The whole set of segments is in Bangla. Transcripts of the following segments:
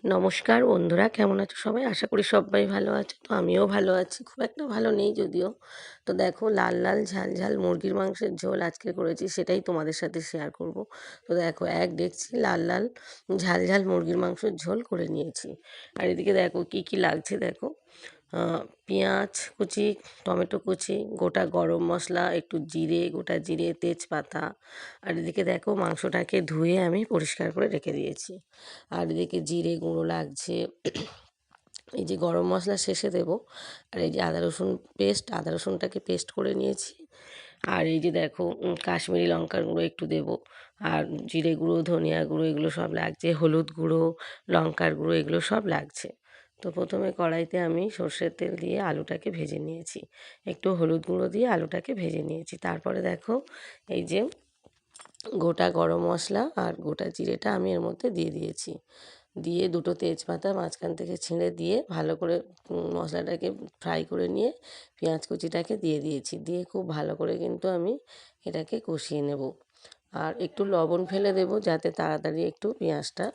নমস্কার বন্ধুরা, কেমন আছো সবাই? আশা করি সবাই ভালো আছো। তো আমিও ভালো আছি, খুব একটা ভালো নেই যদিও। তো দেখো, লাল লাল ঝাল ঝাল মুরগির মাংসের ঝোল আজকে করেছি, সেটাই তোমাদের সাথে শেয়ার করব। তো দেখো, এক ডেকচি লাল লাল ঝাল ঝাল মুরগির মাংসের ঝোল করে নিয়েছি। আর এদিকে দেখো কি কি লাগছে, দেখো পেঁয়াজ কুচি, টমেটো কুচি, গোটা গরম মশলা, একটু জিরে, গোটা জিরে, তেজপাতা। আর এদিকে দেখো, মাংসটাকে ধুয়ে আমি পরিষ্কার করে রেখে দিয়েছি। আর এদিকে জিরে গুঁড়ো লাগছে, এই যে গরম মশলা শেষে দেব। আর এই যে আদা রসুন পেস্ট, আদা রসুনটাকে পেস্ট করে নিয়েছি। আর এই যে দেখো, কাশ্মীরি লঙ্কার গুঁড়ো একটু দেব। আর জিরে গুঁড়ো, ধনিয়া গুঁড়ো, এগুলো সব লাগছে। হলুদ গুঁড়ো, লঙ্কার গুঁড়ো, এগুলো সব লাগছে। তো প্রথমে কড়াইতে আমি সর্ষের তেল দিয়ে আলুটাকে ভেজে নিয়েছি। একটু হলুদ গুঁড়ো দিয়ে আলুটাকে ভেজে নিয়েছি। তারপরে দেখো, এই যে গোটা গরম মশলা আর গোটা জিরেটা আমি এর মধ্যে দিয়ে দিয়েছি। দিয়ে দুটো তেজপাতা মাঝখান থেকে ছিঁড়ে দিয়ে ভালো করে মশলাটাকে ফ্রাই করে নিয়ে পেঁয়াজ কুচিটাকে দিয়ে দিয়েছি। দিয়ে খুব ভালো করে কিন্তু আমি এটাকে কষিয়ে নেব। আর একটু লবণ ফেলে দেব, যাতে তাড়াতাড়ি একটু পেঁয়াজটা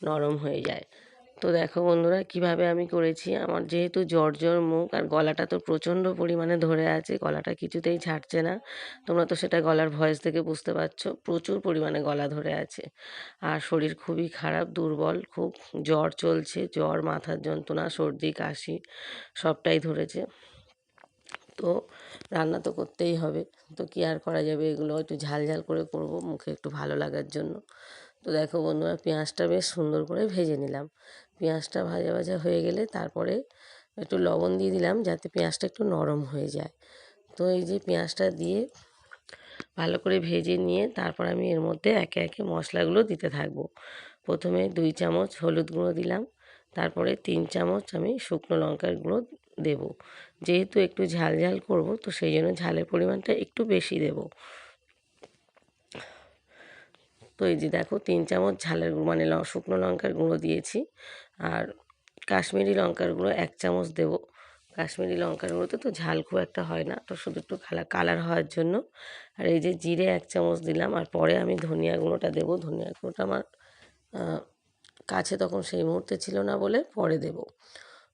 নরম হয়ে যায়। তো দেখো বন্ধুরা, কিভাবে আমি করেছি। আমার যেহেতু জ্বর জ্বর মুখ, আর গলাটা তো প্রচণ্ড পরিমাণে ধরে আছে, গলাটা কিছুতেই ছাড়ছে না। তোমরা তো সেটা গলার ভয়েস থেকে বুঝতে পারছো, প্রচুর পরিমাণে গলা ধরে আছে। আর শরীর খুবই খারাপ, দুর্বল খুব। জ্বর চলছে, জ্বর, মাথার যন্ত্রণা, সর্দি কাশি সবটাই ধরেছে। তো রান্না তো করতেই হবে। তো কী আর করা যাবে, এগুলো একটু ঝাল ঝাল করে করব মুখে একটু ভালো লাগার জন্য। তো দেখো বন্ধুরা, পেঁয়াজটা বেশ সুন্দর করে ভেজে নিলাম। পেঁয়াজটা ভাজা ভাজা হয়ে গেলে তারপরে একটু লবণ দিয়ে দিলাম, যাতে পেঁয়াজটা একটু নরম হয়ে যায়। তো এই যে পেঁয়াজটা দিয়ে ভালো করে ভেজে নিয়ে তারপর আমি এর মধ্যে একে একে মশলাগুলো দিতে থাকবো। প্রথমে 2 চামচ হলুদ গুঁড়ো দিলাম। তারপরে 3 চামচ আমি শুকনো লঙ্কার গুঁড়ো দেব। যেহেতু একটু ঝাল ঝাল করব, তো সেই জন্য ঝালের পরিমাণটা একটু বেশি দেব। তো এই যে দেখো, 3 চামচ ঝালের মানে শুকনো লঙ্কার গুঁড়ো দিয়েছি। আর কাশ্মীরি লঙ্কার গুঁড়ো 1 চামচ দেব। কাশ্মীরি লঙ্কার গুঁড়োতে তো ঝাল খুব একটা হয় না, তো শুধু একটু কালার হওয়ার জন্য। আর এই যে জিরে 1 চামচ দিলাম। আর পরে আমি ধনিয়া গুঁড়োটা দেব। ধনিয়া গুঁড়োটা আমার কাছে তখন সেই মুহূর্তে ছিল না বলে পরে দেব।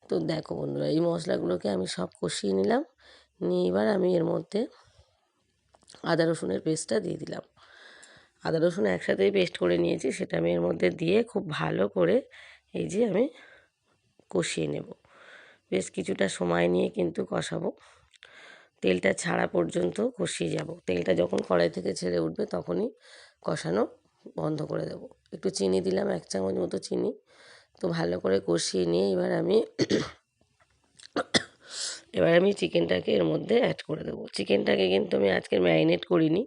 তো দেখো বন্ধুরা, এই মশলাগুলোকে আমি সব কষিয়ে নিলাম। নিয়ে এবার আমি এর মধ্যে আদা রসুনের পেস্টটা দিয়ে দিলাম। আদা রসুন একসাথেই পেস্ট করে নিয়েছি, সেটা আমি এর মধ্যে দিয়ে খুব ভালো করে এই যে আমি কষিয়ে নেব। বেশ কিছুটা সময় নিয়ে কিন্তু কষাবো, তেলটা ছাড়া পর্যন্ত কষিয়ে যাব। তেলটা যখন কড়াই থেকে ছেড়ে উঠবে তখনই কষানো বন্ধ করে দেব। একটু চিনি দিলাম, 1 চামচ মতো চিনি। তো ভালো করে কষিয়ে নিয়ে এবার আমি চিকেনটাকে এর মধ্যে অ্যাড করে দেবো। চিকেনটাকে কিন্তু আমি আজকে ম্যারিনেট করিনি,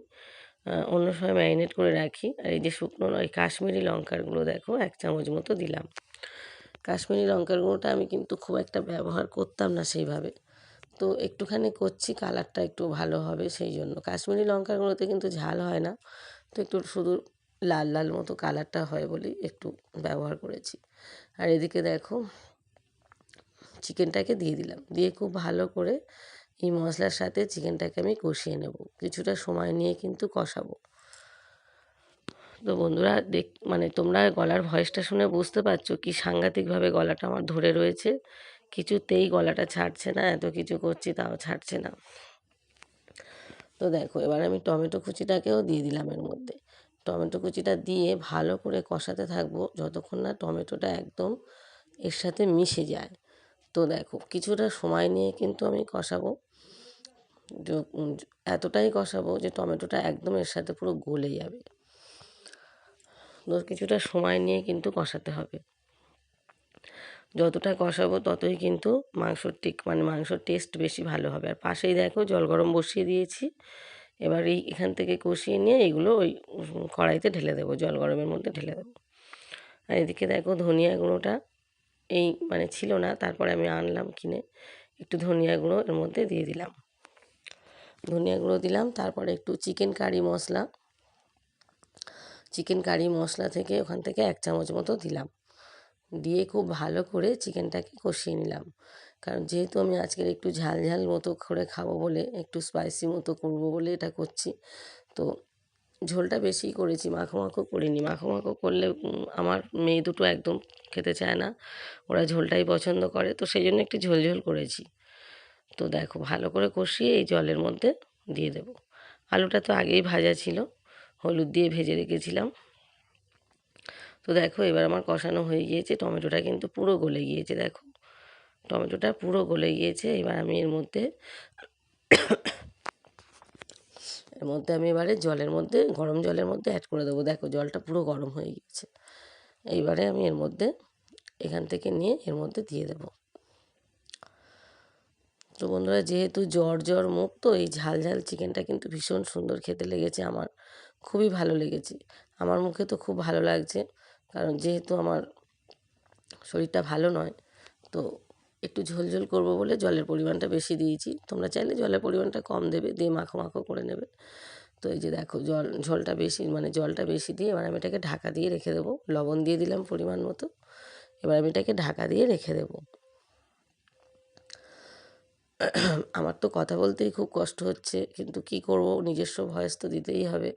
অন্য সময় ম্যারিনেট করে রাখি। আর এই যে শুকনো ওই কাশ্মীরি লঙ্কার গুঁড়ো দেখো 1 চামচ মতো দিলাম। কাশ্মীরি লঙ্কার গুঁড়োটা আমি কিন্তু খুব একটা ব্যবহার করতাম না সেইভাবে, তো একটুখানি করছি, কালারটা একটু ভালো হবে সেই জন্য। কাশ্মীরি লঙ্কার গুঁড়োতে কিন্তু ঝাল হয় না, তো একটু শুধু লাল লাল মতো কালারটা হয় বলেই একটু ব্যবহার করেছি। আর এদিকে দেখো, চিকেনটাকে দিয়ে দিলাম। দিয়ে খুব ভালো করে এই মশলার সাথে চিকেনটাকে আমি কষিয়ে নেব। কিছুটা সময় নিয়ে কিন্তু কষাবো। তো বন্ধুরা, মানে তোমরা গলার ভয়েসটা শুনে বুঝতে পারছো কি সাংঘাতিকভাবে গলাটা আমার ধরে রয়েছে। কিছুতেই গলাটা ছাড়ছে না, এত কিছু করছি তাও ছাড়ছে না। তো দেখো, এবার আমি টমেটো কুচিটাকেও দিয়ে দিলাম এর মধ্যে। টমেটো কুচিটা দিয়ে ভালো করে কষাতে থাকবো যতক্ষণ না টমেটোটা একদম এর সাথে মিশে যায়। তো দেখো, কিছুটা সময় নিয়ে কিন্তু আমি কষাবো। এতটাই কষাবো যে টমেটোটা একদম এর সাথে পুরো গলে যাবে। তো কিছুটা সময় নিয়ে কিন্তু কষাতে হবে। যতটা কষাবো ততই কিন্তু মাংসর টেস্ট বেশি ভালো হবে। আর পাশেই দেখো, জল গরম বসিয়ে দিয়েছি। এবার এখান থেকে কষিয়ে নিয়ে এগুলো ওই কড়াইতে ঢেলে দেবো, জল গরমের মধ্যে ঢেলে দেবো। আর এদিকে দেখো, ধনিয়া গুঁড়োটা মানে ছিল না, তারপরে আমি আনলাম কিনে। একটু ধনিয়া গুঁড়ো এর মধ্যে দিয়ে দিলাম। ধনিয়া গুঁড়ো দিলাম, তারপরে একটু চিকেন কারি মশলা থেকে ওখান থেকে 1 চামচ মতো দিলাম। দিয়ে খুব ভালো করে চিকেনটাকে কষিয়ে নিলাম। কারণ যেহেতু আমি আজকের একটু ঝাল ঝাল মতো করে খাবো বলে, একটু স্পাইসি মতো করবো বলে এটা করছি। তো ঝোলটা বেশি করেছি, মাখো মাখো করিনি। মাখো মাখো করলে আমার মেয়ে দুটো একদম খেতে চায় না, ওরা ঝোলটাই পছন্দ করে, তো সেই জন্য একটু ঝোল ঝোল করেছি। তো দেখো ভালো করে কষিয়ে এই জলের মধ্যে দিয়ে দেব। আলুটা তো আগেই ভাজা ছিল, হলুদ দিয়ে ভেজে রেখেছিলাম। তো দেখো এবার আমার কষানো হয়ে গিয়েছে, টমেটোটা কিন্তু পুরো গলে গিয়েছে, দেখো টমেটোটা পুরো গলে গিয়েছে। এবার আমি এর মধ্যে আমি এবারে জলের মধ্যে, গরম জলের মধ্যে অ্যাড করে দেবো। দেখো জলটা পুরো গরম হয়ে গিয়েছে। এইবারে আমি এর মধ্যে এখান থেকে নিয়ে এর মধ্যে দিয়ে দেবো। তো বন্ধুরা, যেহেতু জ্বর জ্বর মুখ, তো এই ঝাল ঝাল চিকেনটা কিন্তু ভীষণ সুন্দর খেতে লেগেছে আমার, খুবই ভালো লেগেছে। আমার মুখে তো খুব ভালো লাগছে, কারণ যেহেতু আমার শরীরটা ভালো নয়, তো একটু ঝোল ঝোল করবো বলে জলের পরিমাণটা বেশি দিয়েছি। তোমরা চাইলে জলের পরিমাণটা কম দেবে, দিয়ে মাখো মাখো করে নেবে। তো এই যে দেখো ঝোলটা বেশি, মানে জলটা বেশি দিয়ে এবার আমি এটাকে ঢাকা দিয়ে রেখে দেবো। লবণ দিয়ে দিলাম পরিমাণ মতো। এবার আমি এটাকে ঢাকা দিয়ে রেখে দেবো। আমার তো কথা বলতেই খুব কষ্ট হচ্ছে, কিন্তু কি করব, নিজস্ব ভয়েস তো দিতেই হবে।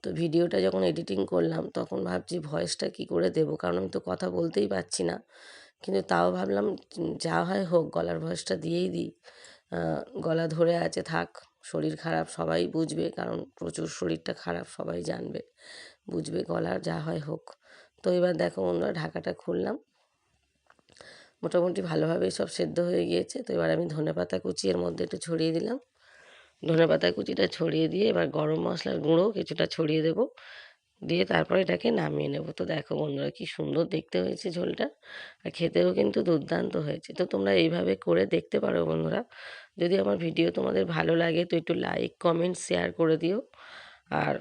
তো ভিডিওটা যখন এডিটিং করলাম তখন ভাবছি ভয়েসটা কি করে দেবো, কারণ আমি তো কথা বলতেই পারছি না। কিন্তু তাও ভাবলাম যা হয় হোক, গলার ভয়েসটা দিয়েই দিই। গলা ধরে আছে থাক, শরীর খারাপ সবাই বুঝবে, কারণ প্রচুর শরীরটা খারাপ, সবাই জানবে, বুঝবে, গলার যা হয় হোক। তো এবার দেখো বন্ধুরা, ঢাকাটা খুললাম, মোটামুটি ভালোভাবেই সব সেদ্ধ হয়ে গিয়েছে। তো এবার আমি ধনেপাতা কুচি এর মধ্যে একটু ছড়িয়ে দিলাম। ধনেপাতা কুচিটা ছড়িয়ে দিয়ে এবার গরম মশলার গুঁড়ো কিছুটা ছড়িয়ে দেবো, দিয়ে তারপর এটাকে নামিয়ে নেব। তো দেখো বন্ধুরা, কি সুন্দর দেখতে হয়েছে ঝোলটা, আর খেতেও কিন্তু দুর্দান্ত হয়েছে। তো তোমরা এইভাবে করে দেখতে পারো বন্ধুরা। যদি আমার ভিডিও তোমাদের ভালো লাগে তো একটু লাইক কমেন্ট শেয়ার করে দিও। আর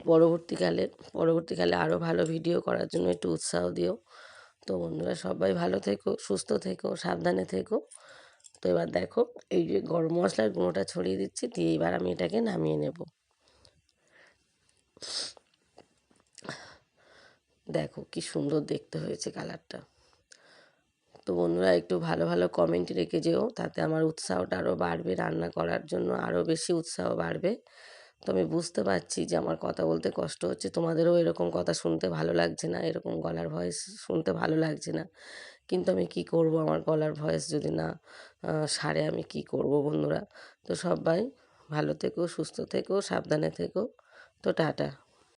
পরবর্তীকালে আরও ভালো ভিডিও করার জন্য একটু উৎসাহ দিও। তো বন্ধুরা, সবাই ভালো থেকো, সুস্থ থেকো, সাবধানে থেকো। তো এবার দেখো, এই যে গরম মশলার গুঁড়োটা ছড়িয়ে দিচ্ছি, দিয়ে এবার আমি এটাকে নামিয়ে নেব। দেখো কি সুন্দর দেখতে হয়েছে কালারটা। তো বন্ধুরা, একটু ভালো ভালো কমেন্ট রেখে যেও, তাতে আমার উৎসাহটা আরও বাড়বে, রান্না করার জন্য আরও বেশি উৎসাহ বাড়বে। তো আমি বুঝতে পারছি যে আমার কথা বলতে কষ্ট হচ্ছে, তোমাদেরও এরকম কথা শুনতে ভালো লাগছে না, এরকম গলার ভয়েস শুনতে ভালো লাগছে না। কিন্তু আমি কি করব, আমার গলার ভয়েস যদি না সারে আমি কি করব বন্ধুরা। তো সবাই ভালো থেকো, সুস্থ থেকো, সাবধানে থেকো। তো টাটা।